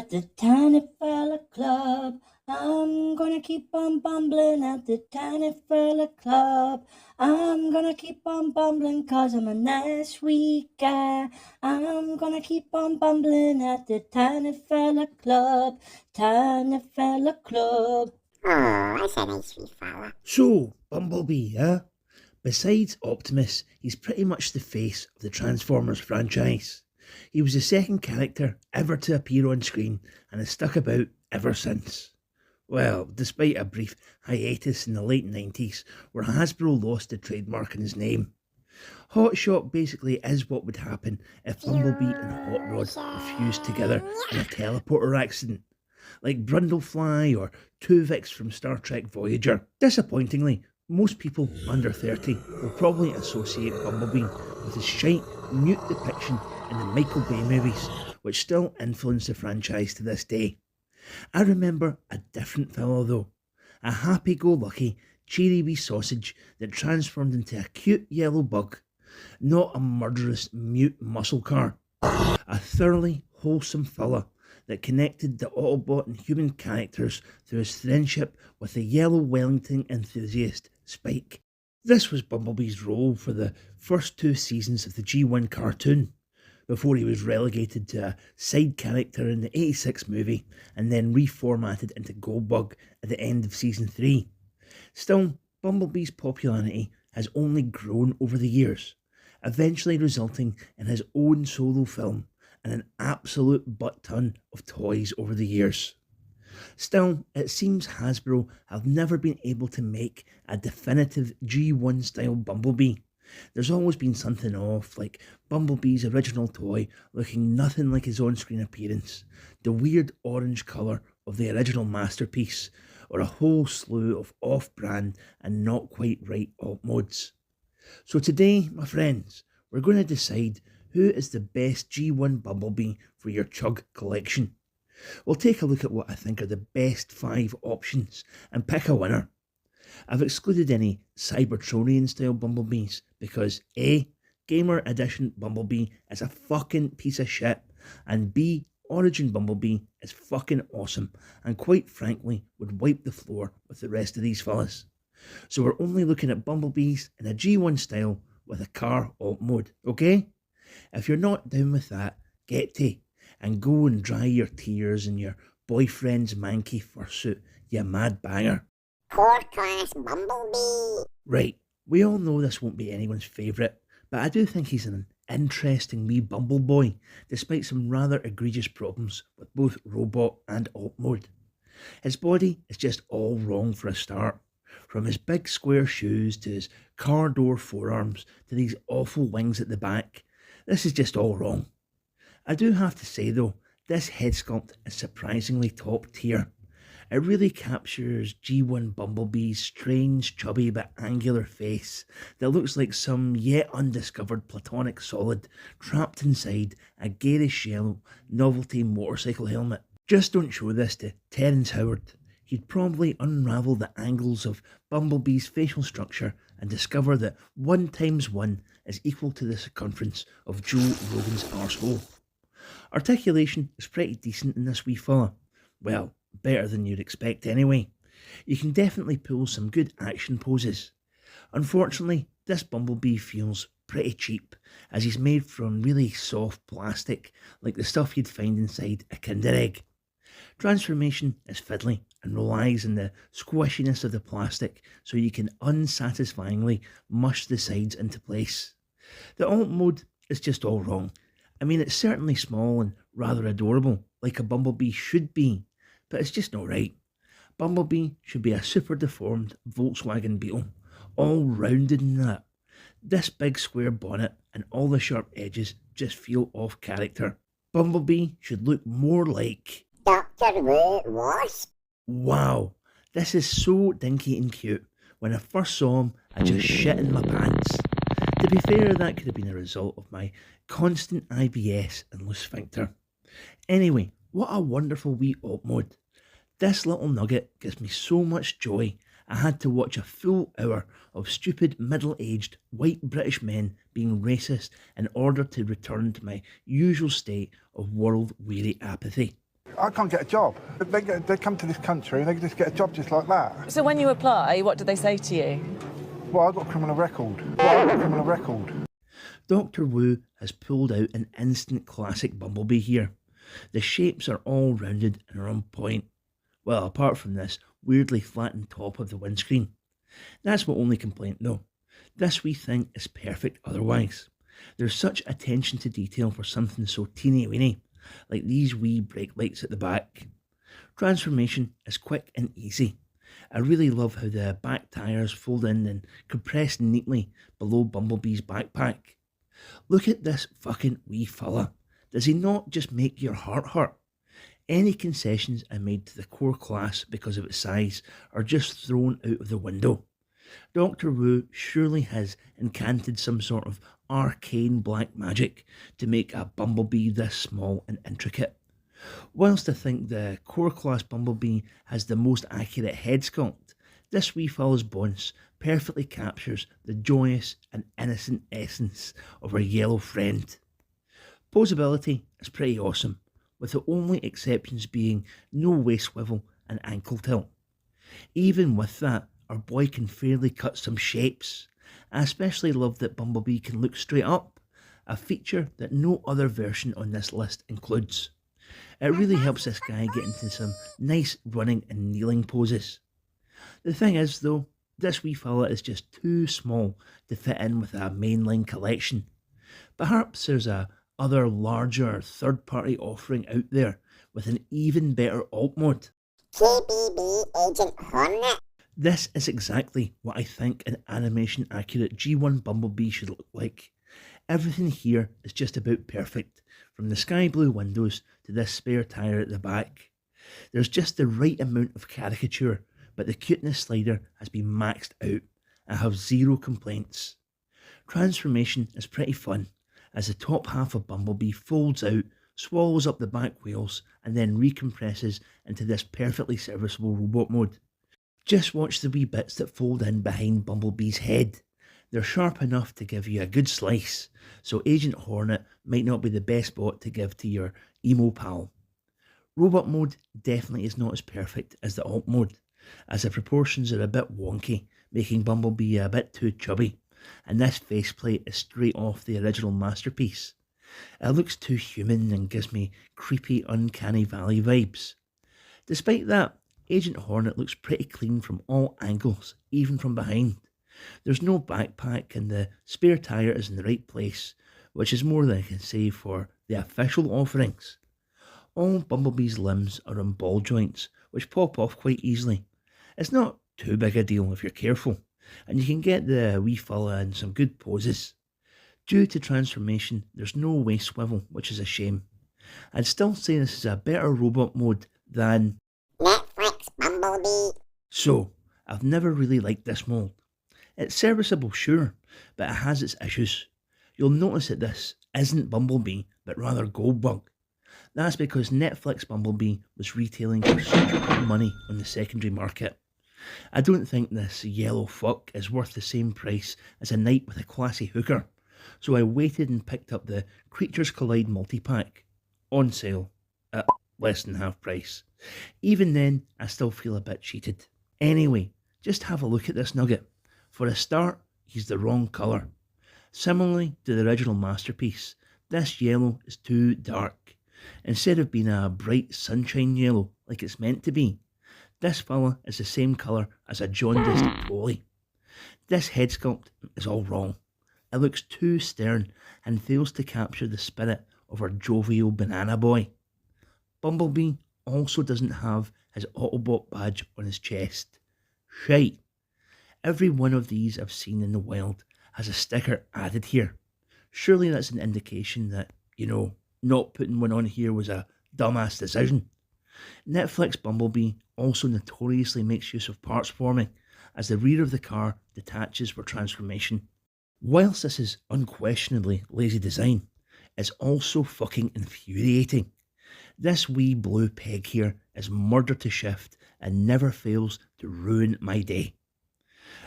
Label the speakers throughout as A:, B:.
A: at the Tiny Fella Club. I'm gonna keep on bumbling at the Tiny Fella Club. I'm gonna keep on bumbling 'cause I'm a nice sweet guy. I'm gonna keep on bumbling at the Tiny Fella Club. Tiny Fella Club.
B: Oh, that's a nice wee fella.
C: So, Bumblebee, Besides Optimus, he's pretty much the face of the Transformers franchise. He was the second character ever to appear on screen and has stuck about ever since. Well, despite a brief hiatus in the late 90s where Hasbro lost the trademark in his name. Hotshot basically is what would happen if Bumblebee and Hot Rod were fused together in a teleporter accident, like Brundlefly or Tuvix from Star Trek Voyager. Disappointingly, most people under 30 will probably associate Bumblebee with his shite, mute depiction in the Michael Bay movies, which still influence the franchise to this day. I remember a different fellow though, a happy-go-lucky, cheery wee sausage that transformed into a cute yellow bug, not a murderous mute muscle car. A thoroughly wholesome fella that connected the Autobot and human characters through his friendship with the yellow Wellington enthusiast, Spike. This was Bumblebee's role for the first 2 seasons of the G1 cartoon, before he was relegated to a side character in the 86 movie and then reformatted into Goldbug at the end of season 3. Still, Bumblebee's popularity has only grown over the years, eventually resulting in his own solo film and an absolute butt-ton of toys over the years. Still, it seems Hasbro have never been able to make a definitive G1 style Bumblebee. There's always been something off, like Bumblebee's original toy looking nothing like his on-screen appearance, the weird orange colour of the original masterpiece, or a whole slew of off-brand and not quite right alt mods. So today, my friends, we're going to decide who is the best G1 Bumblebee for your CHUG collection. We'll take a look at what I think are the best 5 options and pick a winner. I've excluded any Cybertronian style Bumblebees because A, Gamer Edition Bumblebee is a fucking piece of shit, and B, Origin Bumblebee is fucking awesome and quite frankly would wipe the floor with the rest of these fellas. So we're only looking at Bumblebees in a G1 style with a car alt mode, okay? If you're not down with that, get to and go and dry your tears in your boyfriend's manky fursuit, you mad banger.
B: Core class Bumblebee.
C: Right, we all know this won't be anyone's favourite, but I do think he's an interesting wee bumble boy, despite some rather egregious problems with both robot and alt mode. His body is just all wrong for a start, from his big square shoes to his car door forearms to these awful wings at the back. This is just all wrong. I do have to say though, this head sculpt is surprisingly top tier. It really captures G1 Bumblebee's strange, chubby but angular face that looks like some yet undiscovered platonic solid trapped inside a garish yellow novelty motorcycle helmet. Just don't show this to Terrence Howard. He'd probably unravel the angles of Bumblebee's facial structure and discover that 1 times 1 is equal to the circumference of Joe Rogan's arsehole. Articulation is pretty decent in this wee fella. Well, better than you'd expect anyway. You can definitely pull some good action poses. Unfortunately, this Bumblebee feels pretty cheap, as he's made from really soft plastic, like the stuff you'd find inside a Kinder Egg. Transformation is fiddly and relies on the squishiness of the plastic so you can unsatisfyingly mush the sides into place. The alt mode is just all wrong. I mean, it's certainly small and rather adorable, like a Bumblebee should be, but it's just not right. Bumblebee should be a super deformed Volkswagen Beetle, all rounded and that. This big square bonnet and all the sharp edges just feel off character. Bumblebee should look more like
B: Dr. Wasp.
C: Wow, this is so dinky and cute. When I first saw him, I just shit in my pants. To be fair, that could have been a result of my constant IBS and loose sphincter. Anyway, what a wonderful wee alt mode. This little nugget gives me so much joy. I had to watch a full hour of stupid middle-aged white British men being racist in order to return to my usual state of world-weary apathy.
D: I can't get a job. They come to this country and they just get a job just like that.
E: So when you apply, what do they say to you?
D: Well, I've got a criminal record.
C: Dr. Wu has pulled out an instant classic Bumblebee here. The shapes are all rounded and are on point. Well, apart from this weirdly flattened top of the windscreen. That's my only complaint though. This wee thing is perfect otherwise. There's such attention to detail for something so teeny weeny, like these wee brake lights at the back. Transformation is quick and easy. I really love how the back tyres fold in and compress neatly below Bumblebee's backpack. Look at this fucking wee fella. Does he not just make your heart hurt? Any concessions I made to the core class because of its size are just thrown out of the window. Dr. Wu surely has incanted some sort of arcane black magic to make a Bumblebee this small and intricate. Whilst I think the core class Bumblebee has the most accurate head sculpt, this wee fella's bonus perfectly captures the joyous and innocent essence of our yellow friend. Posability is pretty awesome, with the only exceptions being no waist swivel and ankle tilt. Even with that, our boy can fairly cut some shapes. I especially love that Bumblebee can look straight up, a feature that no other version on this list includes. It really helps this guy get into some nice running and kneeling poses. The thing is though, this wee fella is just too small to fit in with a mainline collection. Perhaps there's a other larger third-party offering out there with an even better alt mode.
B: KBB Agent Hornet.
C: This is exactly what I think an animation accurate G1 Bumblebee should look like. Everything here is just about perfect, from the sky blue windows to this spare tyre at the back. There's just the right amount of caricature, but the cuteness slider has been maxed out. I have zero complaints. Transformation is pretty fun, as the top half of Bumblebee folds out, swallows up the back wheels, and then recompresses into this perfectly serviceable robot mode. Just watch the wee bits that fold in behind Bumblebee's head. They're sharp enough to give you a good slice, so Agent Hornet might not be the best bot to give to your emo pal. Robot mode definitely is not as perfect as the alt mode, as the proportions are a bit wonky, making Bumblebee a bit too chubby, and this faceplate is straight off the original masterpiece. It looks too human and gives me creepy Uncanny Valley vibes. Despite that, Agent Hornet looks pretty clean from all angles, even from behind. There's no backpack and the spare tyre is in the right place, which is more than I can say for the official offerings. All Bumblebee's limbs are on ball joints, which pop off quite easily. It's not too big a deal if you're careful, and you can get the wee fella in some good poses. Due to transformation, there's no waist swivel, which is a shame. I'd still say this is a better robot mode than
B: Netlix Bumblebee.
C: So, I've never really liked this mould. It's serviceable, sure, but it has its issues. You'll notice that this isn't Bumblebee, but rather Goldbug. That's because Netlix Bumblebee was retailing for such good money on the secondary market. I don't think this yellow fuck is worth the same price as a night with a classy hooker, so I waited and picked up the Creatures Collide multi-pack, on sale, at less than half price. Even then, I still feel a bit cheated. Anyway, just have a look at this nugget. For a start, he's the wrong colour. Similarly to the original masterpiece, this yellow is too dark. Instead of being a bright sunshine yellow like it's meant to be, this fella is the same colour as a jaundiced Polly. This head sculpt is all wrong. It looks too stern and fails to capture the spirit of our jovial banana boy. Bumblebee also doesn't have his Autobot badge on his chest. Shite. Every one of these I've seen in the wild has a sticker added here. Surely that's an indication that, not putting one on here was a dumbass decision. Netlix Bumblebee also notoriously makes use of parts forming, as the rear of the car detaches for transformation. Whilst this is unquestionably lazy design, it's also fucking infuriating. This wee blue peg here is murder to shift and never fails to ruin my day.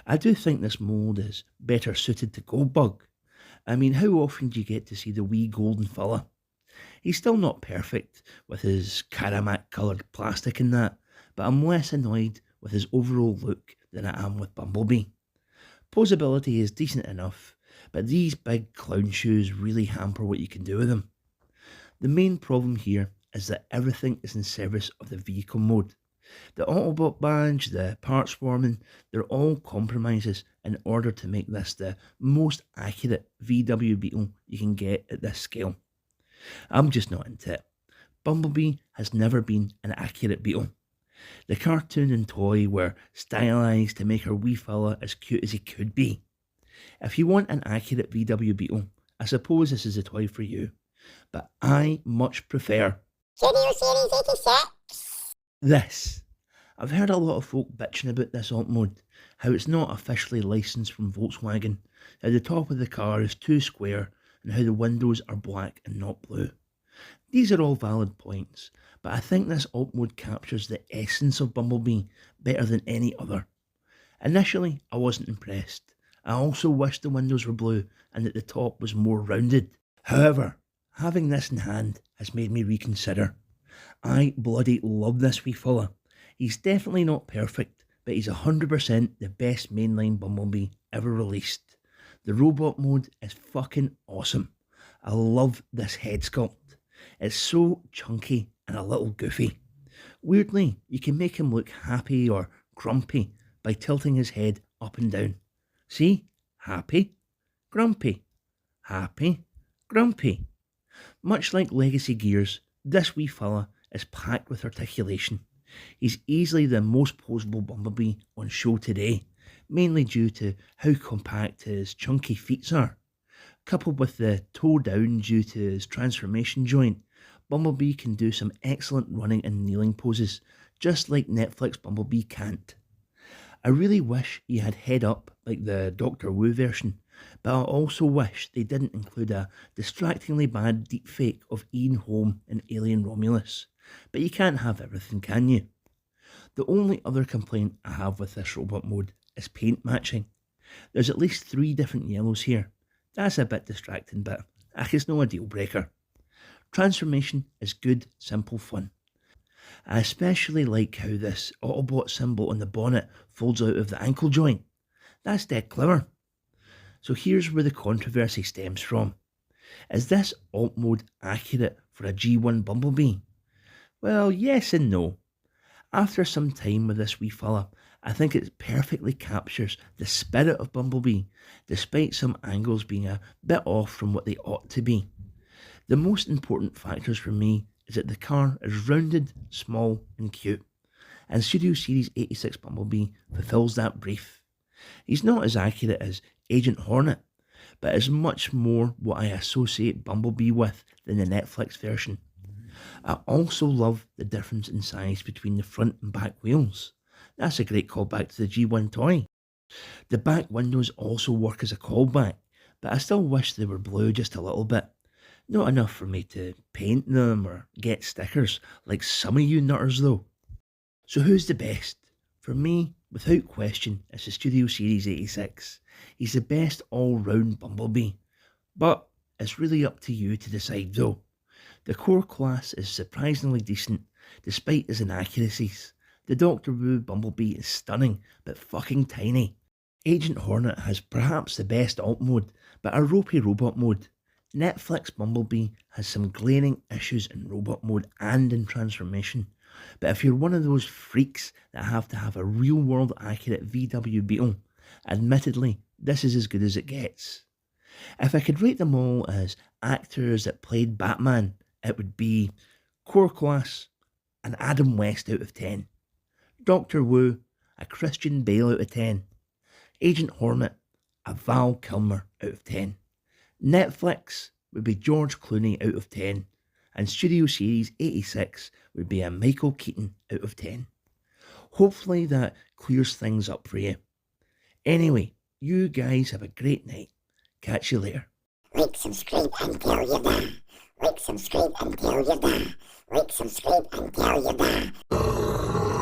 C: I do think this mould is better suited to Goldbug. I mean, how often do you get to see the wee golden fella? He's still not perfect with his Karamak coloured plastic and that, but I'm less annoyed with his overall look than I am with Bumblebee. Posability is decent enough, but these big clown shoes really hamper what you can do with them. The main problem here is that everything is in service of the vehicle mode. The Autobot badge, the parts forming, they're all compromises in order to make this the most accurate VW Beetle you can get at this scale. I'm just not into it. Bumblebee has never been an accurate Beetle. The cartoon and toy were stylised to make our wee fella as cute as he could be. If you want an accurate VW Beetle, I suppose this is a toy for you. But I much prefer
B: Studio Series 86.
C: this. I've heard a lot of folk bitching about this alt mode, how it's not officially licensed from Volkswagen, how the top of the car is too square, and how the windows are black and not blue. These are all valid points, but I think this alt mode captures the essence of Bumblebee better than any other. Initially, I wasn't impressed. I also wished the windows were blue and that the top was more rounded. However, having this in hand has made me reconsider. I bloody love this wee fella. He's definitely not perfect, but he's 100% the best mainline Bumblebee ever released. The robot mode is fucking awesome. I love this head sculpt. It's so chunky and a little goofy. Weirdly, you can make him look happy or grumpy by tilting his head up and down. See? Happy, grumpy, happy, grumpy. Much like Legacy Gears, this wee fella is packed with articulation. He's easily the most poseable Bumblebee on show today, mainly due to how compact his chunky feet are. Coupled with the toe down due to his transformation joint, Bumblebee can do some excellent running and kneeling poses, just like Netlix Bumblebee can't. I really wish he had head up like the Doctor Wu version, but I also wish they didn't include a distractingly bad deepfake of Ian Holm and Alien Romulus. But you can't have everything, can you? The only other complaint I have with this robot mode is paint matching. There's at least 3 different yellows here. That's a bit distracting, but it's no a deal breaker. Transformation is good, simple fun. I especially like how this Autobot symbol on the bonnet folds out of the ankle joint. That's dead clever. So here's where the controversy stems from. Is this alt mode accurate for a G1 Bumblebee? Well, yes and no. After some time with this wee fella, I think it perfectly captures the spirit of Bumblebee, despite some angles being a bit off from what they ought to be. The most important factors for me is that the car is rounded, small and cute, and Studio Series 86 Bumblebee fulfills that brief. He's not as accurate as Agent Hornet, but is much more what I associate Bumblebee with than the Netflix version. I also love the difference in size between the front and back wheels. That's a great callback to the G1 toy. The back windows also work as a callback, but I still wish they were blue just a little bit. Not enough for me to paint them or get stickers like some of you nutters though. So who's the best? For me, without question, it's the Studio Series 86. He's the best all-round Bumblebee. But it's really up to you to decide though. The core class is surprisingly decent, despite his inaccuracies. The Doctor Wu Bumblebee is stunning, but fucking tiny. Agent Hornet has perhaps the best alt mode, but a ropey robot mode. Netlix Bumblebee has some glaring issues in robot mode and in transformation, but if you're one of those freaks that have to have a real-world accurate VW Beetle, admittedly, this is as good as it gets. If I could rate them all as actors that played Batman, it would be core class, an Adam West out of 10. Doctor Wu, a Christian Bale out of 10. Agent Hornet, a Val Kilmer out of 10. Netflix would be George Clooney out of 10. And Studio Series 86 would be a Michael Keaton out of 10. Hopefully that clears things up for you. Anyway, you guys have a great night. Catch you later.
B: Like, subscribe, and tell your dad. Like, subscribe, and tell your dad. Like, subscribe, and tell your dad.